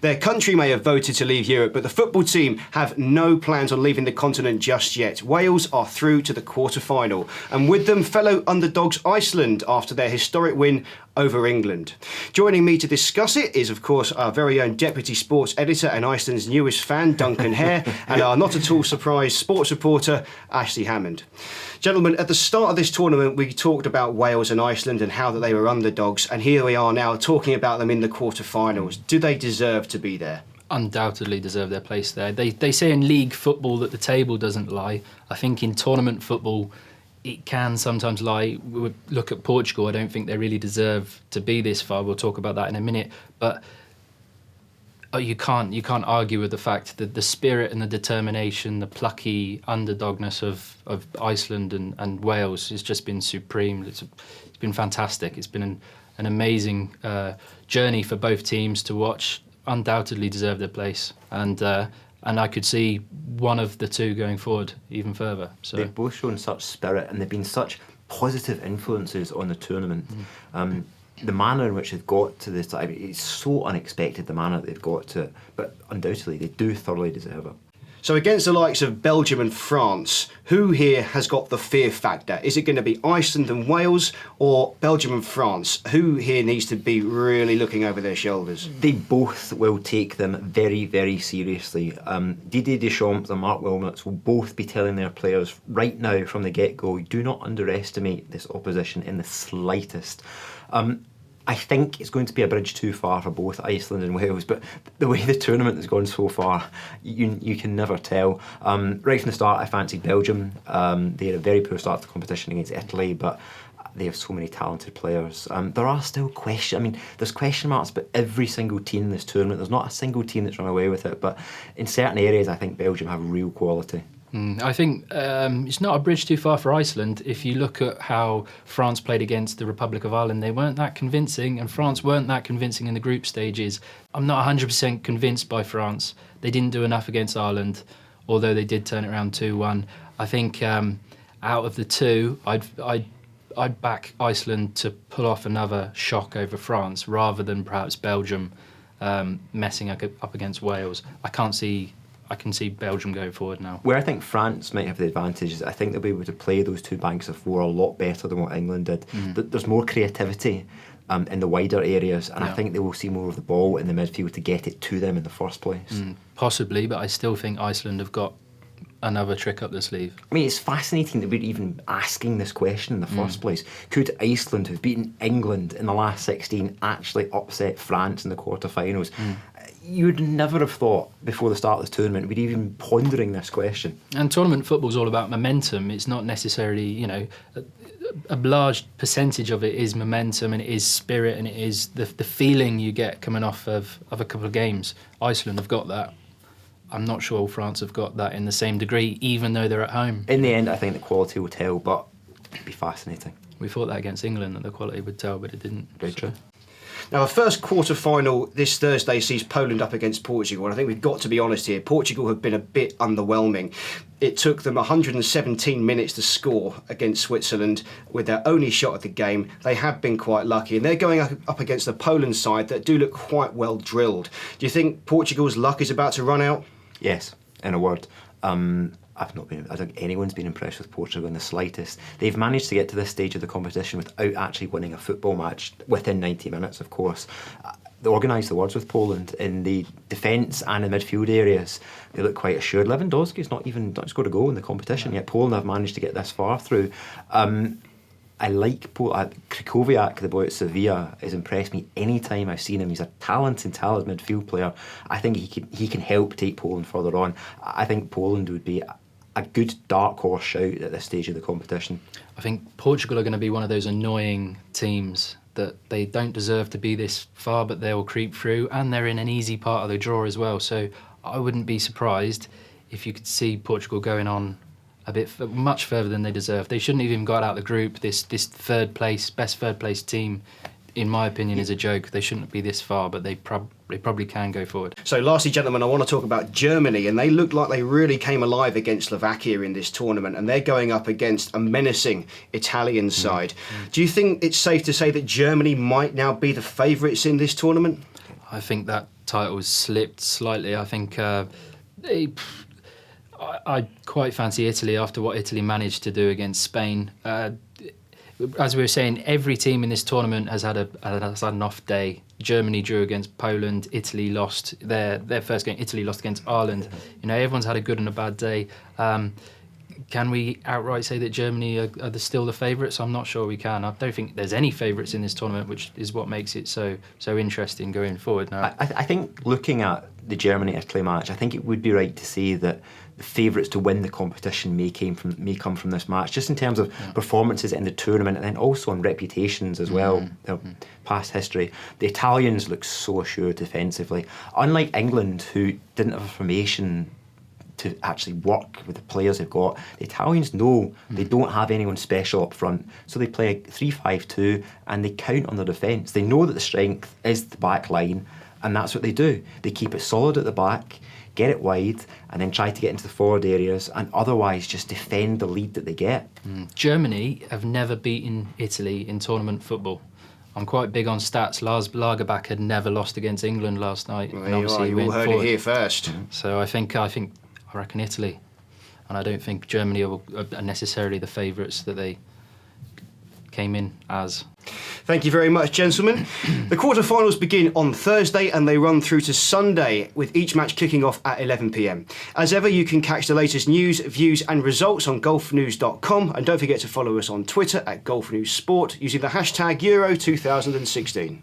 Their country may have voted to leave Europe, but the football team have no plans on leaving the continent just yet. Wales are through to the quarter-final, and with them, fellow underdogs Iceland after their historic win over England. Joining me to discuss it is, of course, our very own Deputy Sports Editor and Iceland's newest fan, Duncan Hare, and our not at all surprised sports reporter, Ashley Hammond. Gentlemen, at the start of this tournament, we talked about Wales and Iceland and how that they were underdogs, and here we are now talking about them in the quarter-finals. Do they deserve to be there? Undoubtedly deserve their place there. They say in league football that the table doesn't lie. I think in tournament football, it can sometimes lie. Look at Portugal. I don't think they really deserve to be this far. We'll talk about that in a minute. But you can't argue with the fact that the spirit and the determination, the plucky underdogness of Iceland and Wales has just been supreme. It's been fantastic. It's been an amazing journey for both teams to watch. Undoubtedly deserve their place. And I could see one of the two going forward even further. So they've both shown such spirit and they've been such positive influences on the tournament. The manner in which they've got to this, it's so unexpected, the manner that they've got to it, but undoubtedly they do thoroughly deserve it. So against the likes of Belgium and France, who here has got the fear factor? Is it going to be Iceland and Wales or Belgium and France? Who here needs to be really looking over their shoulders? They both will take them very, very seriously. Didier Deschamps and Mark Wilmots will both be telling their players right now from the get-go, do not underestimate this opposition in the slightest. I think it's going to be a bridge too far for both Iceland and Wales, but the way the tournament has gone so far, you can never tell. Right from the start, I fancied Belgium. They had a very poor start to the competition against Italy, but they have so many talented players. There are still there's question marks about every single team in this tournament. There's not a single team that's run away with it, but in certain areas, I think Belgium have real quality. I think it's not a bridge too far for Iceland. If you look at how France played against the Republic of Ireland, they weren't that convincing, and France weren't that convincing in the group stages. I'm not 100% convinced by France. They didn't do enough against Ireland, although they did turn it around 2-1. I think out of the two, I'd back Iceland to pull off another shock over France rather than perhaps Belgium messing up against Wales. I can see Belgium going forward now. Where I think France might have the advantage is I think they'll be able to play those two banks of four a lot better than what England did. There's more creativity in the wider areas, and I think they will see more of the ball in the midfield to get it to them in the first place. Possibly, but I still think Iceland have got another trick up their sleeve. I mean, it's fascinating that we're even asking this question in the first place. Could Iceland, who've beaten England in the last 16, actually upset France in the quarter-finals? You would never have thought before the start of this tournament we'd even be pondering this question. And tournament football's all about momentum. It's not necessarily, a large percentage of it is momentum and it is spirit and it is the feeling you get coming off of a couple of games. Iceland have got that. I'm not sure France have got that in the same degree, even though they're at home. In the end, I think the quality will tell, but it'd be fascinating. We thought that against England, that the quality would tell, but it didn't. Very true. Now, the first quarter-final this Thursday sees Poland up against Portugal, and I think we've got to be honest here. Portugal have been a bit underwhelming. It took them 117 minutes to score against Switzerland with their only shot at the game. They have been quite lucky, and they're going up against the Poland side that do look quite well drilled. Do you think Portugal's luck is about to run out? Yes, in a word. I don't think anyone's been impressed with Portugal in the slightest. They've managed to get to this stage of the competition without actually winning a football match within 90 minutes, of course. They organised the words with Poland in the defence and the midfield areas. They look quite assured. Lewandowski's not scored a goal in the competition, yet Poland have managed to get this far through. I like Krychowiak, the boy at Sevilla, has impressed me any time I've seen him. He's a talented midfield player. I think he can help take Poland further on. I think Poland would be a good dark horse shout at this stage of the competition. I think Portugal are going to be one of those annoying teams that they don't deserve to be this far, but they'll creep through, and they're in an easy part of the draw as well. So I wouldn't be surprised if you could see Portugal going on a bit much further than they deserve. They shouldn't have even got out of the group. This best third place team, in my opinion, is a joke. They shouldn't be this far, but they probably can go forward. So lastly, gentlemen, I want to talk about Germany, and they look like they really came alive against Slovakia in this tournament, and they're going up against a menacing Italian side. Do you think it's safe to say that Germany might now be the favourites in this tournament? I think that title has slipped slightly. I think I quite fancy Italy after what Italy managed to do against Spain. As we were saying, every team in this tournament has had an off day. Germany drew against Poland. Italy lost their first game. Italy lost against Ireland. Everyone's had a good and a bad day. Can we outright say that Germany are still the favourites? I'm not sure we can. I don't think there's any favourites in this tournament, which is what makes it so interesting going forward now. I think looking at the Germany-Italy match, I think it would be right to say that the favourites to win the competition may come from this match, just in terms of performances in the tournament and then also on reputations as well, past history. The Italians look so assured defensively. Unlike England, who didn't have a formation to actually work with the players they've got, the Italians know they don't have anyone special up front, so they play a 3-5-2 and they count on their defence. They know that the strength is the back line, and that's what they do. They keep it solid at the back, get it wide, and then try to get into the forward areas, and otherwise just defend the lead that they get. Germany have never beaten Italy in tournament football. I'm quite big on stats. Lars Lagerbäck had never lost against England last night. Well, and obviously you all heard it here first. So I reckon Italy, and I don't think Germany are necessarily the favourites that they came in as. Thank you very much, gentlemen. The quarterfinals begin on Thursday and they run through to Sunday, with each match kicking off at 11 p.m. As ever, you can catch the latest news, views and results on golfnews.com, and don't forget to follow us on Twitter at golfnewssport using the hashtag Euro 2016.